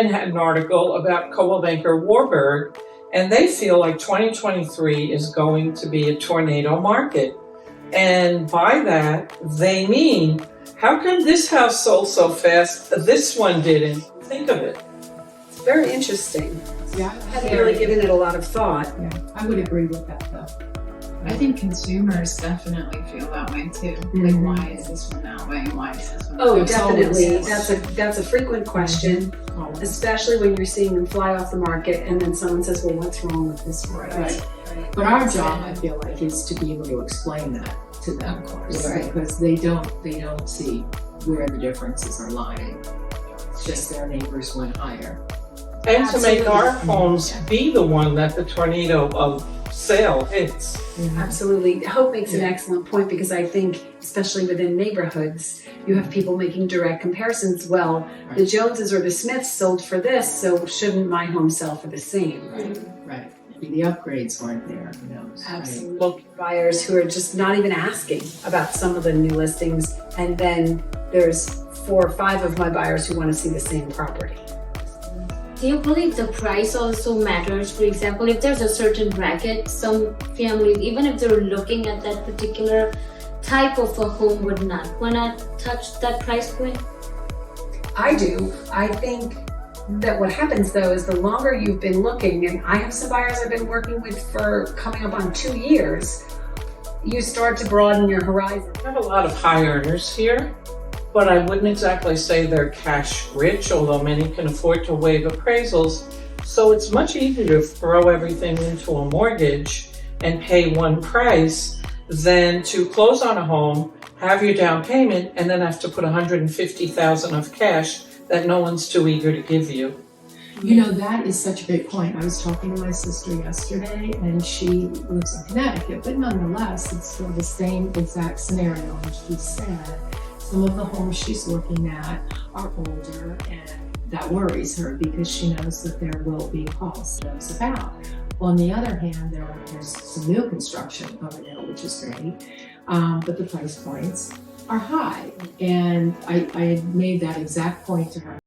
And had an article about Coldwell Banker Warburg, and they feel like 2023 is going to be a tornado market. And by that, they mean, how come this house sold so fast, this one didn't? Think of it. It's very interesting. Yeah, I hadn't really given it a lot of thought. yeah, I would agree with that though. I think consumers definitely feel that way too. Like, why is this one that way? And why is this one that way? Oh, definitely. Yes. That's a frequent question, especially when you're seeing them fly off the market and then someone says, well, what's wrong with this one? Right. But our job, I feel like, is to be able to explain that to them, of course, because they don't see where the differences are lying. It's just their neighbors went higher. And to make our homes be the one that the tornado of sale hits. Absolutely. Hope makes an excellent point, because I think, especially within neighborhoods, you have people making direct comparisons. Well, the Joneses or the Smiths sold for this, so shouldn't my home sell for the same? Right. The upgrades weren't there, who knows? Absolutely. Well, buyers who are just not even asking about some of the new listings, and then there's 4 or 5 of my buyers who want to see the same property. Do you believe the price also matters? For example, if there's a certain bracket, some families, even if they're looking at that particular type of a home, would not want to touch that price point? I do. I think that what happens though is the longer you've been looking, and I have some buyers I've been working with for coming up on 2 years, you start to broaden your horizon. We have a lot of high earners here, but I wouldn't exactly say they're cash rich, although many can afford to waive appraisals. So it's much easier to throw everything into a mortgage and pay one price than to close on a home, have your down payment, and then have to put $150,000 of cash that no one's too eager to give you. You know, that is such a big point. I was talking to my sister yesterday, and she lives in Connecticut, but nonetheless, it's still the same exact scenario. And she said some of the homes she's looking at are older, and that worries her because she knows that there will be costs those about. On the other hand, there's some new construction over there, which is great, but the price points are high. And I made that exact point to her.